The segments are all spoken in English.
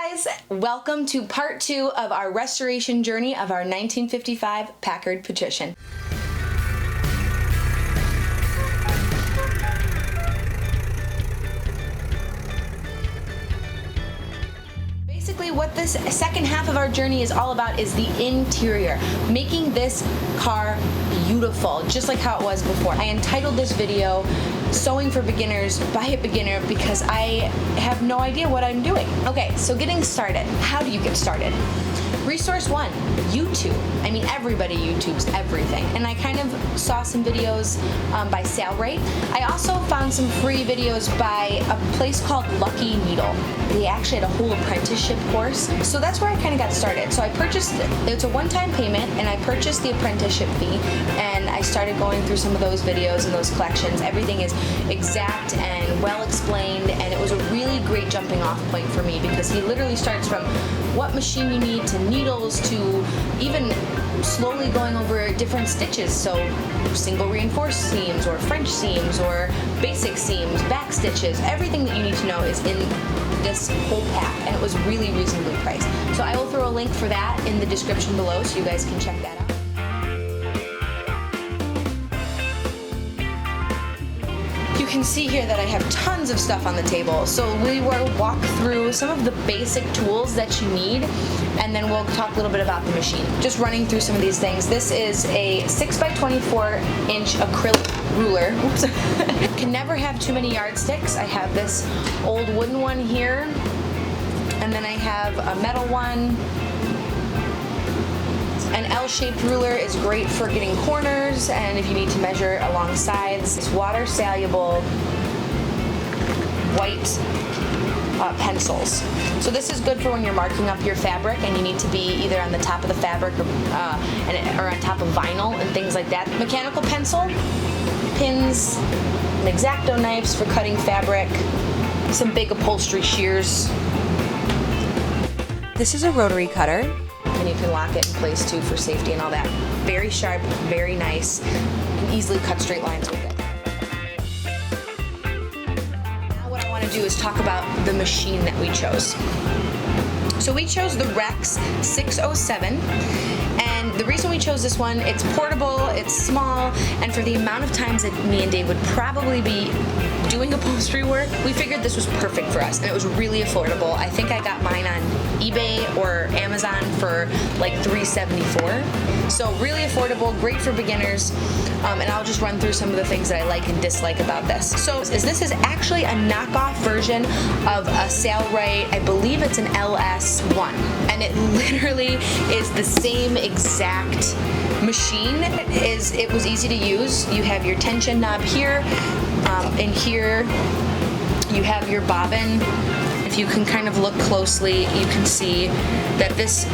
guys, welcome to part 2 of our restoration journey of our 1955 Packard petition. Basically what this second half of our journey is all about is the interior, making this car beautiful, just like how it was before. I entitled this video Sewing for Beginners by a Beginner because I have no idea what I'm doing. Okay, so getting started. How do you get started? Resource 1, YouTube. I mean, everybody YouTubes everything. And I kind of saw some videos by Salrate. I also found some free videos by a place called Lucky Needle. They actually had a whole apprenticeship course. So that's where I kind of got started. So I purchased, it's a one-time payment, and I purchased the apprenticeship fee, and I started going through some of those videos and those collections. Everything is exact and well explained, and it was a really great jumping off point for me because he literally starts from what machine you need to needles to even slowly going over different stitches, so single reinforced seams or French seams or basic seams, back stitches, everything that you need to know is in this whole pack, and it was really reasonably priced. So I will throw a link for that in the description below so you guys can check that out. You can see here that I have tons of stuff on the table, so we will walk through some of the basic tools that you need, and then we'll talk a little bit about the machine. Just running through some of these things. This is a 6x24-inch acrylic ruler. Oops. Can never have too many yardsticks. I have this old wooden one here, and then I have a metal one. An L-shaped ruler is great for getting corners and if you need to measure along sides. It's water-soluble white pencils. So this is good for when you're marking up your fabric and you need to be either on the top of the fabric or on top of vinyl and things like that. Mechanical pencil, pins, and X-Acto knives for cutting fabric, some big upholstery shears. This is a rotary cutter, and you can lock it in place too for safety and all that. Very sharp, very nice. You can easily cut straight lines with it. Now what I want to do is talk about the machine that we chose. So we chose the Rex 607, and the reason we chose this one, it's portable, it's small, and for the amount of times that me and Dave would probably be doing upholstery work, we figured this was perfect for us, and it was really affordable. I think I got mine on eBay or Amazon for like $374. So really affordable, great for beginners, and I'll just run through some of the things that I like and dislike about this. So this is actually a knockoff version of a Salrate, I believe it's an LS1, and it literally is the same exact machine. It was easy to use. You have your tension knob here, and here you have your bobbin. If you can kind of look closely, you can see that this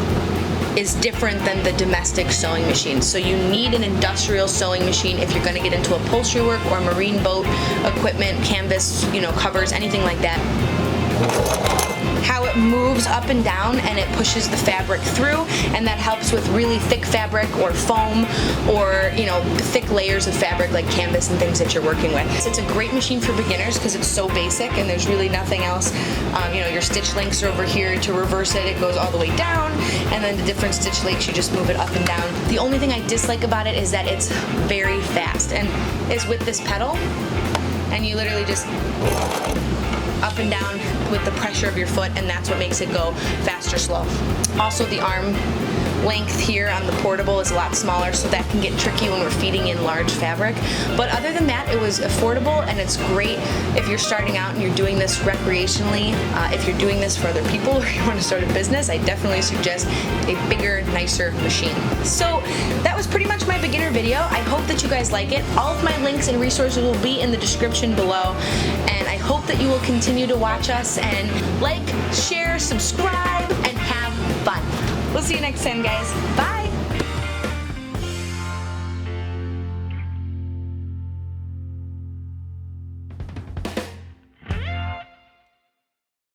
is different than the domestic sewing machine. So you need an industrial sewing machine if you're going to get into upholstery work or marine boat equipment, canvas, covers, anything like that. How it moves up and down and it pushes the fabric through, and that helps with really thick fabric or foam or thick layers of fabric like canvas and things that you're working with. So it's a great machine for beginners because it's so basic and there's really nothing else. Your stitch links are over here. To reverse it, it goes all the way down, and then the different stitch links, you just move it up and down. The only thing I dislike about it is that it's very fast, and is with this pedal, and you literally just up and down with the pressure of your foot, and that's what makes it go fast or slow. Also, the arm length here on the portable is a lot smaller, so that can get tricky when we're feeding in large fabric. But other than that, it was affordable, and it's great if you're starting out and you're doing this recreationally. If you're doing this for other people or you want to start a business, I definitely suggest a bigger, nicer machine. So that was pretty much my beginner video. I hope that you guys like it. All of my links and resources will be in the description below, and I hope that you will continue to watch us and like, share, subscribe, and have fun. We'll see you next time, guys. Bye!